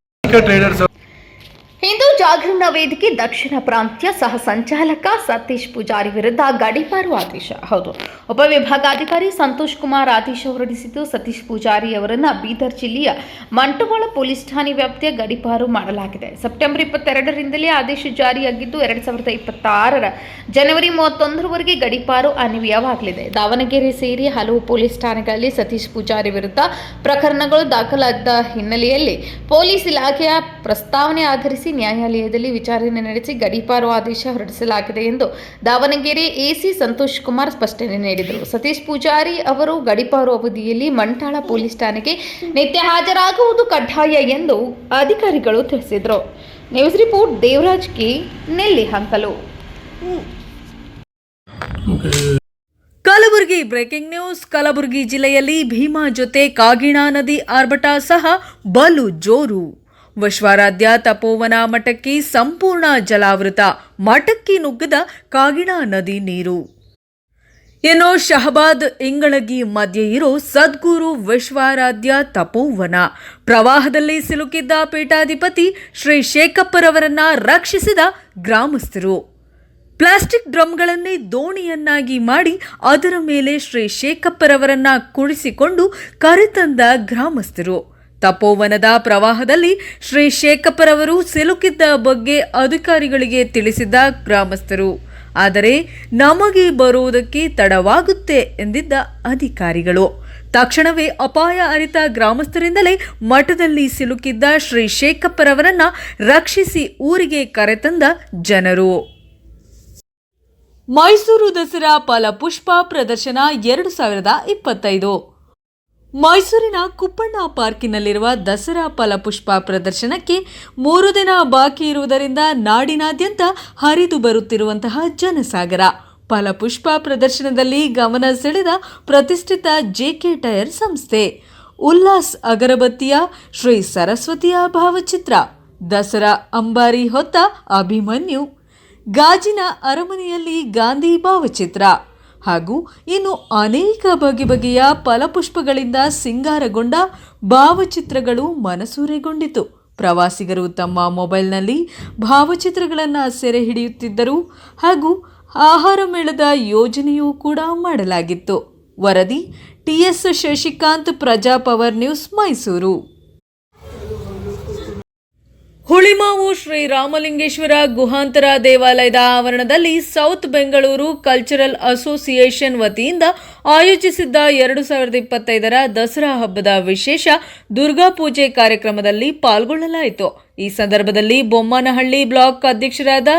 Hindu Jagarana Vedike ದಕ್ಷಿಣ ಪ್ರಾಂತ್ಯ ಸಹ ಸಂಚಾಲಕ ಸತೀಶ್ ಪೂಜಾರಿ ವಿರುದ್ಧ ಗಡೀಪಾರು ಆದೇಶ. ಹೌದು, ಉಪವಿಭಾಗಾಧಿಕಾರಿ ಸಂತೋಷ್ ಕುಮಾರ್ ಆದೇಶ ಹೊರಡಿಸಿದ್ದು, ಸತೀಶ್ ಪೂಜಾರಿ ಅವರನ್ನು ಬೀದರ್ ಜಿಲ್ಲೆಯ ಮಂಟವಾಳ ಪೊಲೀಸ್ ಠಾಣೆ ವ್ಯಾಪ್ತಿಯ ಗಡೀಪಾರು ಮಾಡಲಾಗಿದೆ. ಸೆಪ್ಟೆಂಬರ್ 22ರಿಂದಲೇ ಆದೇಶ ಜಾರಿಯಾಗಿದ್ದು 2026ರ ಜನವರಿ 31ರವರೆಗೆ ಗಡೀಪಾರು ಅನ್ವಯವಾಗಲಿದೆ. ದಾವಣಗೆರೆ ಸೇರಿ ಹಲವು ಪೊಲೀಸ್ ಠಾಣೆಗಳಲ್ಲಿ ಸತೀಶ್ ಪೂಜಾರಿ ವಿರುದ್ಧ ಪ್ರಕರಣಗಳು ದಾಖಲಾದ ಹಿನ್ನೆಲೆಯಲ್ಲಿ ಪೊಲೀಸ್ ಇಲಾಖೆಯ ಪ್ರಸ್ತಾವನೆ ಆಧರಿಸಿ ನ್ಯಾಯಾಲಯದಲ್ಲಿ ವಿಚಾರಣೆ ನಡೆಸಿ ಗಡೀಪಾರು ಆದೇಶ ಹೊರಡಿಸಲಾಗಿದೆ ಎಂದು ದಾವಣಗೆರೆ ಎಸಿ ಸಂತೋಷ್ ಕುಮಾರ್ ಸ್ಪಷ್ಟನೆ ನೀಡಿದರು. ಸತೀಶ್ ಪೂಜಾರಿ ಅವರು ಗಡೀಪಾರು ಅವಧಿಯಲ್ಲಿ ಮಂಟಾಳ ಪೊಲೀಸ್ ಠಾಣೆಗೆ ನಿತ್ಯ ಹಾಜರಾಗುವುದು ಕಡ್ಡಾಯ ಎಂದು ಅಧಿಕಾರಿಗಳು ತಿಳಿಸಿದರು. News report Devaraj K, Nellihankalu. Kalaburagi breaking news. Kalaburagi ಜಿಲ್ಲೆಯಲ್ಲಿ ಭೀಮಾ ಜೊತೆ ಕಾಗಿಣಾ ನದಿ ಆರ್ಭಟ ಸಹ ಬಲು ಜೋರು. ವಿಶ್ವಾರಾಧ್ಯ ತಪೋವನ ಮಠಕ್ಕೆ ಸಂಪೂರ್ಣ ಜಲಾವೃತ. ಮಠಕ್ಕೆ ನುಗ್ಗದ ಕಾಗಿಣಾ ನದಿ ನೀರು. ಇನ್ನು ಶಹಬಾದ್ ಇಂಗಳಗಿ ಮಧ್ಯೆ ಇರೋ ಸದ್ಗುರು ವಿಶ್ವಾರಾಧ್ಯ ತಪೋವನ ಪ್ರವಾಹದಲ್ಲಿ ಸಿಲುಕಿದ್ದ ಪೀಠಾಧಿಪತಿ ಶ್ರೀ ಶೇಖಪ್ಪರವರನ್ನ ರಕ್ಷಿಸಿದ ಗ್ರಾಮಸ್ಥರು. ಪ್ಲಾಸ್ಟಿಕ್ ಡ್ರಮ್ಗಳನ್ನೇ ದೋಣಿಯನ್ನಾಗಿ ಮಾಡಿ ಅದರ ಮೇಲೆ ಶ್ರೀ ಶೇಖಪ್ಪರವರನ್ನ ಕುಳಿಸಿಕೊಂಡು ಕರೆತಂದ ಗ್ರಾಮಸ್ಥರು. ತಪೋವನದ ಪ್ರವಾಹದಲ್ಲಿ ಶ್ರೀ ಶೇಖಪ್ಪರವರು ಸಿಲುಕಿದ್ದ ಬಗ್ಗೆ ಅಧಿಕಾರಿಗಳಿಗೆ ತಿಳಿಸಿದ ಗ್ರಾಮಸ್ಥರು. ಆದರೆ ನಮಗೆ ಬರುವುದಕ್ಕೆ ತಡವಾಗುತ್ತೆ ಎಂದಿದ್ದ ಅಧಿಕಾರಿಗಳು. ತಕ್ಷಣವೇ ಅಪಾಯ ಅರಿತ ಗ್ರಾಮಸ್ಥರಿಂದಲೇ ಮಠದಲ್ಲಿ ಸಿಲುಕಿದ್ದ ಶ್ರೀ ಶೇಖಪ್ಪರವರನ್ನ ರಕ್ಷಿಸಿ ಊರಿಗೆ ಕರೆತಂದ ಜನರು. ಮೈಸೂರು ದಸರಾ ಫಲಪುಷ್ಪ ಪ್ರದರ್ಶನ 2025. ಮೈಸೂರಿನ ಕುಪ್ಪಣ್ಣ ಪಾರ್ಕಿನಲ್ಲಿರುವ ದಸರಾ ಫಲಪುಷ್ಪ ಪ್ರದರ್ಶನಕ್ಕೆ 3 ದಿನ ಬಾಕಿ ಇರುವುದರಿಂದ ನಾಡಿನಾದ್ಯಂತ ಹರಿದು ಬರುತ್ತಿರುವಂತಹ ಜನಸಾಗರ. ಫಲಪುಷ್ಪ ಪ್ರದರ್ಶನದಲ್ಲಿ ಗಮನ ಸೆಳೆದ ಪ್ರತಿಷ್ಠಿತ ಜೆಕೆ ಟೈರ್ ಸಂಸ್ಥೆ. ಉಲ್ಲಾಸ್ ಅಗರಬತ್ತಿಯ ಶ್ರೀ ಸರಸ್ವತಿಯ ಭಾವಚಿತ್ರ, ದಸರಾ ಅಂಬಾರಿ ಹೊತ್ತ ಅಭಿಮನ್ಯು, ಗಾಜಿನ ಅರಮನೆಯಲ್ಲಿ ಗಾಂಧಿ ಭಾವಚಿತ್ರ ಹಾಗೂ ಇನ್ನು ಅನೇಕ ಬಗೆ ಬಗೆಯ ಫಲಪುಷ್ಪಗಳಿಂದ ಸಿಂಗಾರಗೊಂಡ ಭಾವಚಿತ್ರಗಳು ಮನಸೂರೆಗೊಂಡಿತು. ಪ್ರವಾಸಿಗರು ತಮ್ಮ ಮೊಬೈಲ್ನಲ್ಲಿ ಭಾವಚಿತ್ರಗಳನ್ನು ಸೆರೆ ಹಿಡಿಯುತ್ತಿದ್ದರು ಹಾಗೂ ಆಹಾರ ಮೇಳದ ಯೋಜನೆಯೂ ಕೂಡ ಮಾಡಲಾಗಿತ್ತು. ವರದಿ ಟಿಎಸ್ ಶಶಿಕಾಂತ್, ಪ್ರಜಾ ಪವರ್ ನ್ಯೂಸ್, ಮೈಸೂರು. ಹುಳಿಮಾವು ಶ್ರೀ ರಾಮಲಿಂಗೇಶ್ವರ ಗುಹಾಂತರ ದೇವಾಲಯದ ಆವರಣದಲ್ಲಿ ಸೌತ್ ಬೆಂಗಳೂರು ಕಲ್ಚರಲ್ ಅಸೋಸಿಯೇಷನ್ ವತಿಯಿಂದ ಆಯೋಜಿಸಿದ್ದ 2025ರ ದಸರಾ ಹಬ್ಬದ ವಿಶೇಷ ದುರ್ಗಾ ಪೂಜೆ ಕಾರ್ಯಕ್ರಮದಲ್ಲಿ ಪಾಲ್ಗೊಳ್ಳಲಾಯಿತು. ಈ ಸಂದರ್ಭದಲ್ಲಿ ಬೊಮ್ಮನಹಳ್ಳಿ ಬ್ಲಾಕ್ ಅಧ್ಯಕ್ಷರಾದ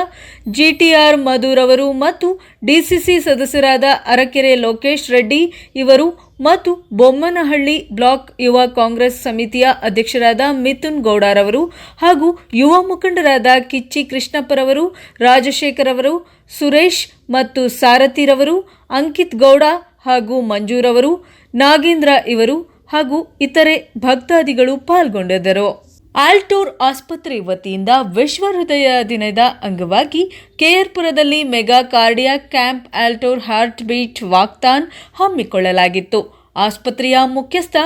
ಜಿಟಿಆರ್ ಮಧುರ್ ಅವರು ಮತ್ತು ಡಿಸಿಸಿ ಸದಸ್ಯರಾದ ಅರಕೆರೆ ಲೋಕೇಶ್ ರೆಡ್ಡಿ ಇವರು ಮತ್ತು ಬೊಮ್ಮನಹಳ್ಳಿ ಬ್ಲಾಕ್ ಯುವ ಕಾಂಗ್ರೆಸ್ ಸಮಿತಿಯ ಅಧ್ಯಕ್ಷರಾದ ಮಿಥುನ್ ಗೌಡರವರು ಹಾಗೂ ಯುವ ಮುಖಂಡರಾದ ಕಿಚ್ಚಿ ಕೃಷ್ಣಪ್ಪರವರು, ರಾಜಶೇಖರ್ ಅವರು, ಸುರೇಶ್ ಮತ್ತು ಸಾರಥಿರವರು, ಅಂಕಿತ್ ಗೌಡ ಹಾಗೂ ಮಂಜೂರವರು, ನಾಗೇಂದ್ರ ಇವರು ಹಾಗೂ ಇತರೆ ಭಕ್ತಾದಿಗಳು ಪಾಲ್ಗೊಂಡಿದ್ದರು. ಆಲ್ಟೋರ್ ಆಸ್ಪತ್ರೆ ವತಿಯಿಂದ ವಿಶ್ವ ಹೃದಯ ದಿನದ ಅಂಗವಾಗಿ ಕೆಆರ್ಪುರದಲ್ಲಿ ಮೆಗಾ ಕಾರ್ಡಿಯಾಕ್ ಕ್ಯಾಂಪ್ ಆಲ್ಟೋರ್ ಹಾರ್ಟ್ ಬೀಟ್ ವಾಕ್ಥಾನ್ ಹಮ್ಮಿಕೊಳ್ಳಲಾಗಿತ್ತು. ಆಸ್ಪತ್ರೆಯ ಮುಖ್ಯಸ್ಥ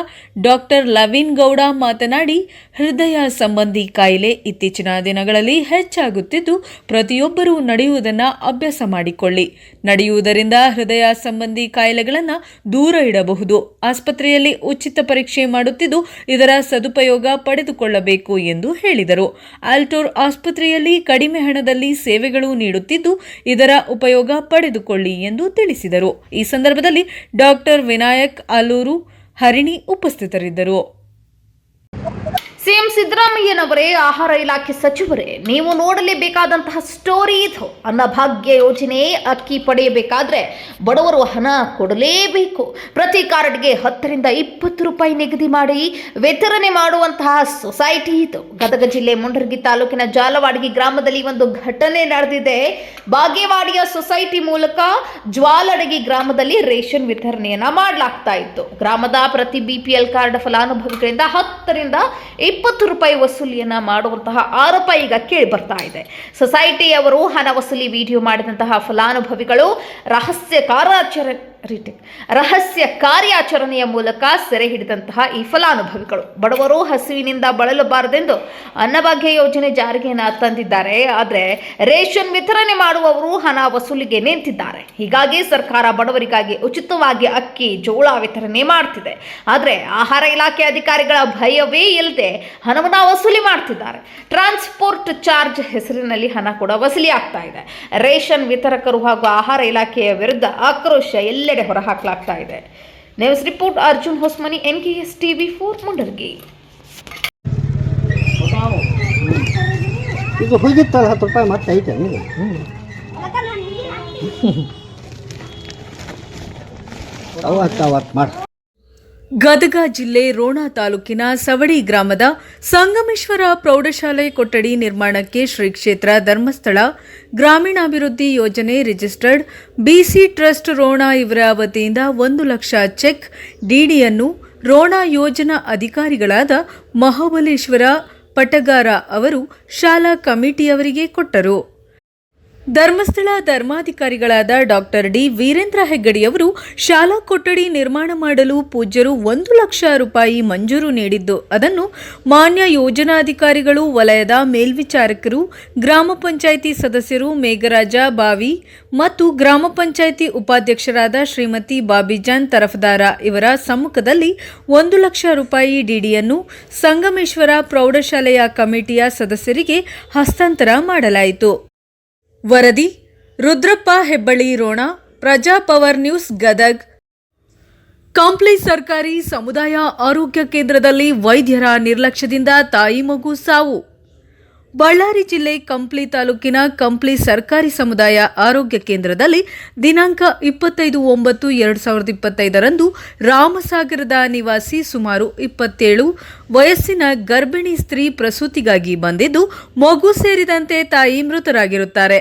ಡಾಕ್ಟರ್ ಲವಿನ್ ಗೌಡ ಮಾತನಾಡಿ, ಹೃದಯ ಸಂಬಂಧಿ ಕಾಯಿಲೆ ಇತ್ತೀಚಿನ ದಿನಗಳಲ್ಲಿ ಹೆಚ್ಚಾಗುತ್ತಿದ್ದು, ಪ್ರತಿಯೊಬ್ಬರೂ ನಡೆಯುವುದನ್ನು ಅಭ್ಯಾಸ ಮಾಡಿಕೊಳ್ಳಿ. ನಡೆಯುವುದರಿಂದ ಹೃದಯ ಸಂಬಂಧಿ ಕಾಯಿಲೆಗಳನ್ನು ದೂರ ಇಡಬಹುದು. ಆಸ್ಪತ್ರೆಯಲ್ಲಿ ಉಚಿತ ಪರೀಕ್ಷೆ ಮಾಡುತ್ತಿದ್ದು, ಇದರ ಸದುಪಯೋಗ ಪಡೆದುಕೊಳ್ಳಬೇಕು ಎಂದು ಹೇಳಿದರು. ಆಲ್ಟೋರ್ ಆಸ್ಪತ್ರೆಯಲ್ಲಿ ಕಡಿಮೆ ಹಣದಲ್ಲಿ ಸೇವೆಗಳು ನೀಡುತ್ತಿದ್ದು, ಇದರ ಉಪಯೋಗ ಪಡೆದುಕೊಳ್ಳಿ ಎಂದು ತಿಳಿಸಿದರು. ಈ ಸಂದರ್ಭದಲ್ಲಿ ಡಾಕ್ಟರ್ ವಿನಾಯಕ್ ಆಲೂರು, ಹರಿಣಿ ಉಪಸ್ಥಿತರಿದ್ದರು. ಸಿಎಂ ಸಿದ್ದರಾಮಯ್ಯನವರೇ, ಆಹಾರ ಇಲಾಖೆ ಸಚಿವರೇ, ನೀವು ನೋಡಲೇಬೇಕಾದಂತಹ ಸ್ಟೋರಿ ಇದು. ಅನ್ನಭಾಗ್ಯ ಯೋಜನೆ ಅಕ್ಕಿ ಪಡೆಯಬೇಕಾದ್ರೆ ಬಡವರು ಹಣ ಕೊಡಲೇಬೇಕು. ಪ್ರತಿ ಕಾರ್ಡ್ಗೆ 10 ರಿಂದ 20 ರೂಪಾಯಿ ನಿಗದಿ ಮಾಡಿ ವಿತರಣೆ ಮಾಡುವಂತಹ ಸೊಸೈಟಿ ಇದು. ಗದಗ ಜಿಲ್ಲೆ ಮುಂಡರಗಿ ತಾಲೂಕಿನ ಜಾಲವಾಡಗಿ ಗ್ರಾಮದಲ್ಲಿ ಒಂದು ಘಟನೆ ನಡೆದಿದೆ. ಬಾಗೇವಾಡಿಯ ಸೊಸೈಟಿ ಮೂಲಕ ಜ್ವಾಲಡಗಿ ಗ್ರಾಮದಲ್ಲಿ ರೇಷನ್ ವಿತರಣೆಯನ್ನ ಮಾಡಲಾಗ್ತಾ ಇತ್ತು. ಗ್ರಾಮದ ಪ್ರತಿ ಬಿಪಿಎಲ್ ಕಾರ್ಡ್ ಫಲಾನುಭವಿಗಳಿಂದ 10 ರಿಂದ 20 ರೂಪಾಯಿ ವಸೂಲಿಯನ್ನ ಮಾಡುವಂತಹ ಆರೋಪ ಈಗ ಕೇಳಿ ಬರ್ತಾ ಇದೆ. ಸೊಸೈಟಿಯವರು ಹಣ ವಸೂಲಿ ವಿಡಿಯೋ ಮಾಡಿದಂತಹ ಫಲಾನುಭವಿಗಳು ರಹಸ್ಯ ಕಾರ್ಯಾಚರಣೆಯ ಮೂಲಕ ಸೆರೆ ಹಿಡಿದಂತಹ ಈ ಫಲಾನುಭವಿಗಳು ಬಡವರು ಹಸಿವಿನಿಂದ ಬಳಲಬಾರದೆಂದು ಅನ್ನಭಾಗ್ಯ ಯೋಜನೆ ಜಾರಿಗೆ ತಂದಿದ್ದಾರೆ. ಆದರೆ ರೇಷನ್ ವಿತರಣೆ ಮಾಡುವವರು ಹಣ ವಸೂಲಿಗೆ ನಿಂತಿದ್ದಾರೆ. ಹೀಗಾಗಿ ಸರ್ಕಾರ ಬಡವರಿಗಾಗಿ ಉಚಿತವಾಗಿ ಅಕ್ಕಿ, ಜೋಳ ವಿತರಣೆ ಮಾಡ್ತಿದೆ. ಆದರೆ ಆಹಾರ ಇಲಾಖೆ ಅಧಿಕಾರಿಗಳ ಭಯವೇ ಇಲ್ಲದೆ ಹಣವನ್ನು ವಸೂಲಿ ಮಾಡ್ತಿದ್ದಾರೆ. ಟ್ರಾನ್ಸ್ಪೋರ್ಟ್ ಚಾರ್ಜ್ ಹೆಸರಿನಲ್ಲಿ ಹಣ ಕೂಡ ವಸೂಲಿ ಆಗ್ತಾ ಇದೆ. ರೇಷನ್ ವಿತರಕರು ಹಾಗೂ ಆಹಾರ ಇಲಾಖೆಯ ವಿರುದ್ಧ ಆಕ್ರೋಶ ಎಲ್ಲೆಡೆ ಹೊರಹಾಕಲಾಗ್ತಾ ಇದೆ. News report Arjun Hosmani, NKS TV 4 Mundaragi. ಇದು ಹೋಗಿತ್ತಲ್ಲ 10 ರೂಪಾಯಿ ಮತ್ತೆ ಐತೆ ನೀವು ಅವತ್ತು ಮಾಡಿ. ಗದಗ ಜಿಲ್ಲೆ ರೋಣ ತಾಲೂಕಿನ ಸವಡಿ ಗ್ರಾಮದ ಸಂಗಮೇಶ್ವರ ಪ್ರೌಢಶಾಲೆ ಕೊಠಡಿ ನಿರ್ಮಾಣಕ್ಕೆ ಶ್ರೀ ಕ್ಷೇತ್ರ ಧರ್ಮಸ್ಥಳ ಗ್ರಾಮೀಣಾಭಿವೃದ್ಧಿ ಯೋಜನೆ ರಿಜಿಸ್ಟರ್ಡ್ ಬಿಸಿ ಟ್ರಸ್ಟ್ ರೋಣ ಇವರ ವತಿಯಿಂದ 1 ಲಕ್ಷ ಚೆಕ್ ಡಿಡಿಯನ್ನು ರೋಣ ಯೋಜನಾ ಅಧಿಕಾರಿಗಳಾದ ಮಹಾಬಲೇಶ್ವರ ಪಟಗಾರ ಅವರು ಶಾಲಾ ಕಮಿಟಿಯವರಿಗೆ ಕೊಟ್ಟರು. ಧರ್ಮಸ್ಥಳ ಧರ್ಮಾಧಿಕಾರಿಗಳಾದ ಡಾಕ್ಟರ್ ಡಿ ವೀರೇಂದ್ರ ಹೆಗ್ಗಡಿಯವರು ಶಾಲಾ ಕೊಠಡಿ ನಿರ್ಮಾಣ ಮಾಡಲು ಪೂಜ್ಯರು 1 ಲಕ್ಷ ರೂಪಾಯಿ ಮಂಜೂರು ನೀಡಿದ್ದು, ಅದನ್ನು ಮಾನ್ಯ ಯೋಜನಾಧಿಕಾರಿಗಳು, ವಲಯದ ಮೇಲ್ವಿಚಾರಕರು, ಗ್ರಾಮ ಪಂಚಾಯಿತಿ ಸದಸ್ಯರು ಮೇಘರಾಜ ಬಾವಿ ಮತ್ತು ಗ್ರಾಮ ಪಂಚಾಯಿತಿ ಉಪಾಧ್ಯಕ್ಷರಾದ ಶ್ರೀಮತಿ ಬಾಬಿಜಾನ್ ತರಫದಾರ ಇವರ ಸಮ್ಮುಖದಲ್ಲಿ 1 ಲಕ್ಷ ರೂಪಾಯಿ ಡಿಡಿಯನ್ನು ಸಂಗಮೇಶ್ವರ ಪ್ರೌಢಶಾಲೆಯ ಕಮಿಟಿಯ ಸದಸ್ಯರಿಗೆ ಹಸ್ತಾಂತರ ಮಾಡಲಾಯಿತು. ವರದಿ ರುದ್ರಪ್ಪ ಹೆಬ್ಬಳ್ಳಿ, ರೋಣ, ಪ್ರಜಾ ಪವರ್ ನ್ಯೂಸ್, ಗದಗ್. ಕಂಪ್ಲಿ ಸರ್ಕಾರಿ ಸಮುದಾಯ ಆರೋಗ್ಯ ಕೇಂದ್ರದಲ್ಲಿ ವೈದ್ಯರ ನಿರ್ಲಕ್ಷ್ಯದಿಂದ ತಾಯಿ ಮಗು ಸಾವು. ಬಳ್ಳಾರಿ ಜಿಲ್ಲೆ ಕಂಪ್ಲಿ ತಾಲೂಕಿನ ಕಂಪ್ಲಿ ಸರ್ಕಾರಿ ಸಮುದಾಯ ಆರೋಗ್ಯ ಕೇಂದ್ರದಲ್ಲಿ ದಿನಾಂಕ 25/9/2025ರಂದು ರಾಮಸಾಗರದ ನಿವಾಸಿ ಸುಮಾರು 27 ವಯಸ್ಸಿನ ಗರ್ಭಿಣಿ ಸ್ತ್ರೀ ಪ್ರಸೂತಿಗಾಗಿ ಬಂದಿದ್ದು, ಮಗು ಸೇರಿದಂತೆ ತಾಯಿ ಮೃತರಾಗಿರುತ್ತಾರೆ.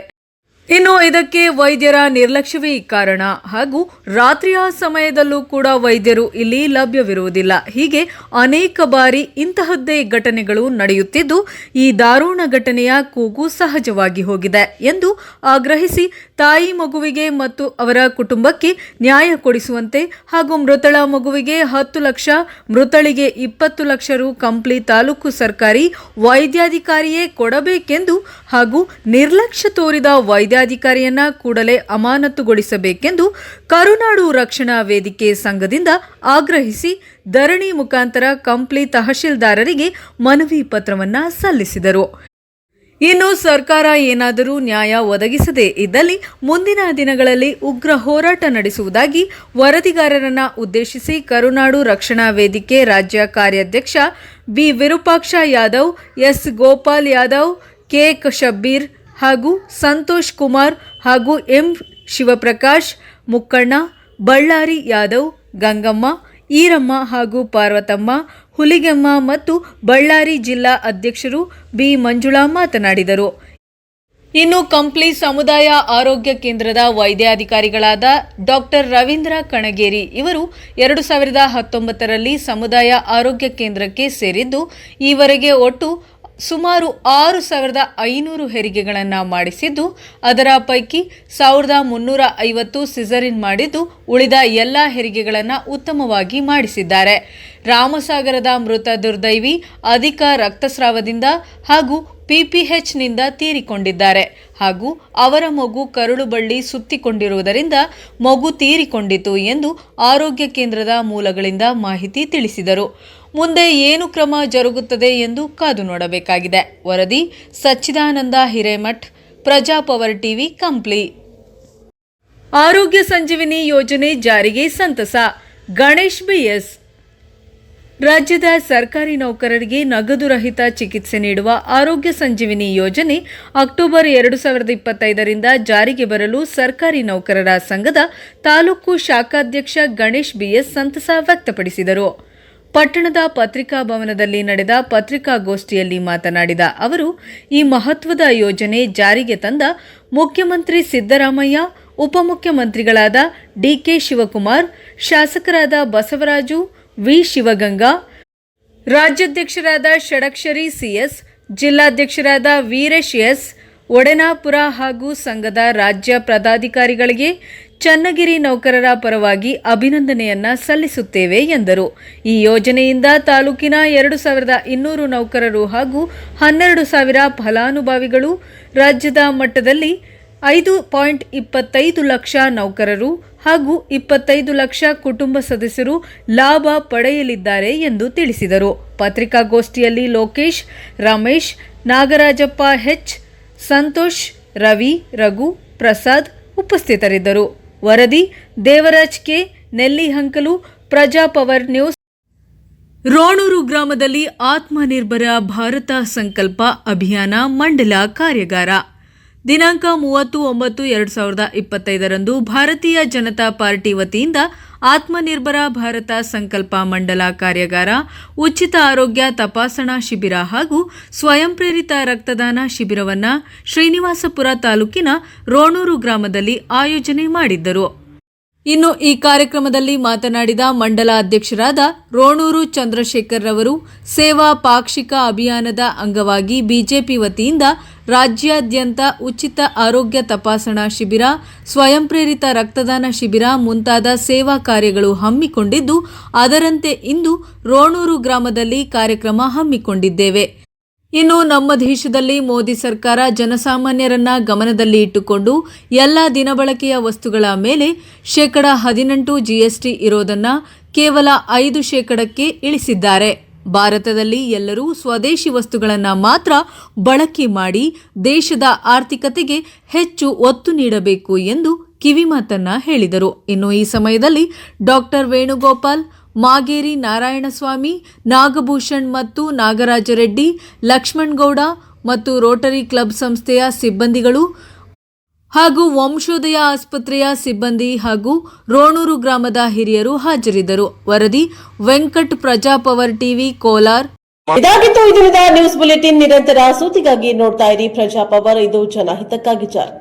ಇನ್ನು ಇದಕ್ಕೆ ವೈದ್ಯರ ನಿರ್ಲಕ್ಷ್ಯವೇ ಕಾರಣ ಹಾಗೂ ರಾತ್ರಿಯ ಸಮಯದಲ್ಲೂ ಕೂಡ ವೈದ್ಯರು ಇಲ್ಲಿ ಲಭ್ಯವಿರುವುದಿಲ್ಲ. ಹೀಗೆ ಅನೇಕ ಬಾರಿ ಇಂತಹದ್ದೇ ಘಟನೆಗಳು ನಡೆಯುತ್ತಿದ್ದು, ಈ ದಾರುಣ ಘಟನೆಯ ಕೂಗು ಸಹಜವಾಗಿ ಹೋಗಿದೆ ಎಂದು ಆಗ್ರಹಿಸಿ ತಾಯಿ ಮಗುವಿಗೆ ಮತ್ತು ಅವರ ಕುಟುಂಬಕ್ಕೆ ನ್ಯಾಯ ಕೊಡಿಸುವಂತೆ ಹಾಗೂ ಮೃತಳ ಮಗುವಿಗೆ 10 ಲಕ್ಷ, ಮೃತಳಿಗೆ 20 ಲಕ್ಷ ರು ಕಂಪ್ಲಿ ತಾಲೂಕು ಸರ್ಕಾರಿ ವೈದ್ಯಾಧಿಕಾರಿಯೇ ಕೊಡಬೇಕೆಂದು ಹಾಗೂ ನಿರ್ಲಕ್ಷ್ಯ ತೋರಿದ ವೈದ್ಯ ವೈದ್ಯಾಧಿಕಾರಿಯನ್ನ ಕೂಡಲೇ ಅಮಾನತುಗೊಳಿಸಬೇಕೆಂದು ಕರುನಾಡು ರಕ್ಷಣಾ ವೇದಿಕೆ ಸಂಘದಿಂದ ಆಗ್ರಹಿಸಿ ಧರಣಿ ಮುಖಾಂತರ ಕಂಪ್ಲಿ ತಹಶೀಲ್ದಾರರಿಗೆ ಮನವಿ ಪತ್ರವನ್ನ ಸಲ್ಲಿಸಿದರು. ಇನ್ನು ಸರ್ಕಾರ ಏನಾದರೂ ನ್ಯಾಯ ಒದಗಿಸದೇ ಇದ್ದಲ್ಲಿ ಮುಂದಿನ ದಿನಗಳಲ್ಲಿ ಉಗ್ರ ಹೋರಾಟ ನಡೆಸುವುದಾಗಿ ವರದಿಗಾರರನ್ನ ಉದ್ದೇಶಿಸಿ ಕರುನಾಡು ರಕ್ಷಣಾ ವೇದಿಕೆ ರಾಜ್ಯ ಕಾರ್ಯಾಧ್ಯಕ್ಷ B Virupaksha Yadav, S Gopal Yadav, K Shabbir ಹಾಗೂ ಸಂತೋಷ್ ಕುಮಾರ್ ಹಾಗೂ ಎಂ ಶಿವಪ್ರಕಾಶ್, ಮುಕ್ಕಣ್ಣ, ಬಳ್ಳಾರಿ ಯಾದವ್, ಗಂಗಮ್ಮ, ಈರಮ್ಮ ಹಾಗೂ ಪಾರ್ವತಮ್ಮ, ಹುಲಿಗೆಮ್ಮ ಮತ್ತು ಬಳ್ಳಾರಿ ಜಿಲ್ಲಾ ಅಧ್ಯಕ್ಷರು ಬಿ ಮಂಜುಳಾ ಮಾತನಾಡಿದರು. ಇನ್ನು ಕಂಪ್ಲಿ ಸಮುದಾಯ ಆರೋಗ್ಯ ಕೇಂದ್ರದ ವೈದ್ಯಾಧಿಕಾರಿಗಳಾದ ಡಾಕ್ಟರ್ ರವೀಂದ್ರ ಕಣಗೇರಿ ಇವರು 2019ರಲ್ಲಿ ಸಮುದಾಯ ಆರೋಗ್ಯ ಕೇಂದ್ರಕ್ಕೆ ಸೇರಿದ್ದು ಈವರೆಗೆ ಒಟ್ಟು ಸುಮಾರು 6,500 ಹೆರಿಗೆಗಳನ್ನು ಮಾಡಿಸಿದ್ದು ಅದರ ಪೈಕಿ 1,350 ಸಿಸರಿನ್ ಮಾಡಿದ್ದು ಉಳಿದ ಎಲ್ಲ ಹೆರಿಗೆಗಳನ್ನು ಉತ್ತಮವಾಗಿ ಮಾಡಿಸಿದ್ದಾರೆ. ರಾಮಸಾಗರದ ಮೃತ ದುರ್ದೈವಿ ಅಧಿಕ ರಕ್ತಸ್ರಾವದಿಂದ ಹಾಗೂ ಪಿಪಿಎಚ್ನಿಂದ ತೀರಿಕೊಂಡಿದ್ದಾರೆ ಹಾಗೂ ಅವರ ಮಗು ಕರುಳು ಬಳ್ಳಿ ಸುತ್ತಿಕೊಂಡಿರುವುದರಿಂದ ಮಗು ತೀರಿಕೊಂಡಿತು ಎಂದು ಆರೋಗ್ಯ ಕೇಂದ್ರದ ಮೂಲಗಳಿಂದ ಮಾಹಿತಿ ತಿಳಿಸಿದರು. ಮುಂದೆ ಏನು ಕ್ರಮ ಜರುಗುತ್ತದೆ ಎಂದು ಕಾದು ನೋಡಬೇಕಾಗಿದೆ. ವರದಿ ಸಚ್ಚಿದಾನಂದ ಹಿರೇಮಠ್, ಪ್ರಜಾಪವರ್ ಟಿವಿ, ಕಂಪ್ಲಿ. ಆರೋಗ್ಯ ಸಂಜೀವಿನಿ ಯೋಜನೆ ಜಾರಿಗೆ ಸಂತಸ. ಗಣೇಶ್ ಬಿಎಸ್. ರಾಜ್ಯದ ಸರ್ಕಾರಿ ನೌಕರರಿಗೆ ನಗದು ರಹಿತ ಚಿಕಿತ್ಸೆ ನೀಡುವ ಆರೋಗ್ಯ ಸಂಜೀವಿನಿ ಯೋಜನೆ ಅಕ್ಟೋಬರ್ 2025ರಿಂದ ಜಾರಿಗೆ ಬರಲು ಸರ್ಕಾರಿ ನೌಕರರ ಸಂಘದ ತಾಲೂಕು ಶಾಖಾಧ್ಯಕ್ಷ ಗಣೇಶ್ ಬಿಎಸ್ ಸಂತಸ ವ್ಯಕ್ತಪಡಿಸಿದರು. ಪಟ್ಟಣದ ಪತ್ರಿಕಾ ಭವನದಲ್ಲಿ ನಡೆದ ಪತ್ರಿಕಾಗೋಷ್ಠಿಯಲ್ಲಿ ಮಾತನಾಡಿದ ಅವರು, ಈ ಮಹತ್ವದ ಯೋಜನೆ ಜಾರಿಗೆ ತಂದ ಮುಖ್ಯಮಂತ್ರಿ ಸಿದ್ದರಾಮಯ್ಯ, ಉಪಮುಖ್ಯಮಂತ್ರಿಗಳಾದ ಡಿಕೆ ಶಿವಕುಮಾರ್, ಶಾಸಕರಾದ ಬಸವರಾಜು, ವಿ ಶಿವಗಂಗಾ, ರಾಜ್ಯಾಧ್ಯಕ್ಷರಾದ ಷಡಕ್ಷರಿ ಸಿಎಸ್, ಜಿಲ್ಲಾಧ್ಯಕ್ಷರಾದ ವೀರೇಶ್ ಎಸ್, ಒಡೆನಾಪುರ ಹಾಗೂ ಸಂಘದ ರಾಜ್ಯ ಪದಾಧಿಕಾರಿಗಳಿಗೆ ಚನ್ನಗಿರಿ ನೌಕರರ ಪರವಾಗಿ ಅಭಿನಂದನೆಯನ್ನ ಸಲ್ಲಿಸುತ್ತೇವೆ ಎಂದರು. ಈ ಯೋಜನೆಯಿಂದ ತಾಲೂಕಿನ 2,200 ನೌಕರರು ಹಾಗೂ 12,000 ಫಲಾನುಭವಿಗಳು, ರಾಜ್ಯದ ಮಟ್ಟದಲ್ಲಿ 5.25 ಲಕ್ಷ ನೌಕರರು ಹಾಗೂ 25 ಲಕ್ಷ ಕುಟುಂಬ ಸದಸ್ಯರು ಲಾಭ ಪಡೆಯಲಿದ್ದಾರೆ ಎಂದು ತಿಳಿಸಿದರು. ಪತ್ರಿಕಾಗೋಷ್ಠಿಯಲ್ಲಿ ಲೋಕೇಶ್, ರಮೇಶ್, ನಾಗರಾಜಪ್ಪ ಹೆಚ್, ಸಂತೋಷ್, ರವಿ, ರಘು, ಪ್ರಸಾದ್ ಉಪಸ್ಥಿತರಿದ್ದರು. ವರದಿ ದೇವರಾಜ್ ಕೆ, ನೆಲ್ಲಿಹಂಕಲು, ಪ್ರಜಾಪವರ್ ನ್ಯೂಸ್. ರೋಣೂರು ಗ್ರಾಮದಲ್ಲಿ ಆತ್ಮನಿರ್ಭರ ಭಾರತ ಸಂಕಲ್ಪ ಅಭಿಯಾನ ಮಂಡಲ ಕಾರ್ಯಾಗಾರ. ದಿನಾಂಕ 30/9/2025ರಂದು ಭಾರತೀಯ ಜನತಾ ಪಾರ್ಟಿ ವತಿಯಿಂದ ಆತ್ಮನಿರ್ಭರ ಭಾರತ ಸಂಕಲ್ಪ ಮಂಡಲ ಕಾರ್ಯಾಗಾರ, ಉಚಿತ ಆರೋಗ್ಯ ತಪಾಸಣಾ ಶಿಬಿರ ಹಾಗೂ ಸ್ವಯಂ ಪ್ರೇರಿತ ರಕ್ತದಾನ ಶಿಬಿರವನ್ನು ಶ್ರೀನಿವಾಸಪುರ ತಾಲೂಕಿನ ರೋಣೂರು ಗ್ರಾಮದಲ್ಲಿ ಆಯೋಜನೆ ಮಾಡಿದ್ದರು. ಇನ್ನು ಈ ಕಾರ್ಯಕ್ರಮದಲ್ಲಿ ಮಾತನಾಡಿದ ಮಂಡಲ ಅಧ್ಯಕ್ಷರಾದ ರೋಣೂರು ಚಂದ್ರಶೇಖರ್ ರವರು, ಸೇವಾ ಪಾಕ್ಷಿಕ ಅಭಿಯಾನದ ಅಂಗವಾಗಿ ಬಿಜೆಪಿ ವತಿಯಿಂದ ರಾಜ್ಯಾದ್ಯಂತ ಉಚಿತ ಆರೋಗ್ಯ ತಪಾಸಣಾ ಶಿಬಿರ, ಸ್ವಯಂ ಪ್ರೇರಿತ ರಕ್ತದಾನ ಶಿಬಿರ ಮುಂತಾದ ಸೇವಾ ಕಾರ್ಯಗಳು ಹಮ್ಮಿಕೊಂಡಿದ್ದು, ಅದರಂತೆ ಇಂದು ರೋಣೂರು ಗ್ರಾಮದಲ್ಲಿ ಕಾರ್ಯಕ್ರಮ ಹಮ್ಮಿಕೊಂಡಿದ್ದೇವೆ. ಇನ್ನು ನಮ್ಮ ದೇಶದಲ್ಲಿ ಮೋದಿ ಸರ್ಕಾರ ಜನಸಾಮಾನ್ಯರನ್ನ ಗಮನದಲ್ಲಿ ಇಟ್ಟುಕೊಂಡು ಎಲ್ಲ ದಿನಬಳಕೆಯ ವಸ್ತುಗಳ ಮೇಲೆ 18% ಜಿಎಸ್ಟಿ ಇರೋದನ್ನ ಕೇವಲ 5% ಇಳಿಸಿದ್ದಾರೆ. ಭಾರತದಲ್ಲಿ ಎಲ್ಲರೂ ಸ್ವದೇಶಿ ವಸ್ತುಗಳನ್ನು ಮಾತ್ರ ಬಳಕೆ ಮಾಡಿ ದೇಶದ ಆರ್ಥಿಕತೆಗೆ ಹೆಚ್ಚು ಒತ್ತು ನೀಡಬೇಕು ಎಂದು ಕಿವಿಮಾತನ್ನ ಹೇಳಿದರು. ಇನ್ನು ಈ ಸಮಯದಲ್ಲಿ ಡಾಕ್ಟರ್ ವೇಣುಗೋಪಾಲ್, ಮಾಗೇರಿ ನಾರಾಯಣಸ್ವಾಮಿ, ನಾಗಭೂಷಣ್ ಮತ್ತು ನಾಗರಾಜರೆಡ್ಡಿ, ಲಕ್ಷ್ಮಣಗೌಡ ಮತ್ತು ರೋಟರಿ ಕ್ಲಬ್ ಸಂಸ್ಥೆಯ ಸಿಬ್ಬಂದಿಗಳು ಹಾಗೂ ವಂಶೋದಯ ಆಸ್ಪತ್ರೆಯ ಸಿಬ್ಬಂದಿ ಹಾಗೂ ರೋಣೂರು ಗ್ರಾಮದ ಹಿರಿಯರು ಹಾಜರಿದ್ದರು. ವರದಿ ವೆಂಕಟ್, ಪ್ರಜಾಪವರ್ ಟಿವಿ, ಕೋಲಾರ್. ಇದಾಗಿತ್ತು ಈ ದಿನದ ನ್ಯೂಸ್ ಬುಲೆಟಿನ್. ನಿರಂತರ ಸುದ್ದಿಗಾಗಿ ನೋಡ್ತಾ ಇರಿ ಪ್ರಜಾಪವರ್. ಇದು ಜನಹಿತಕ್ಕಾಗಿ ಜಾರಿ.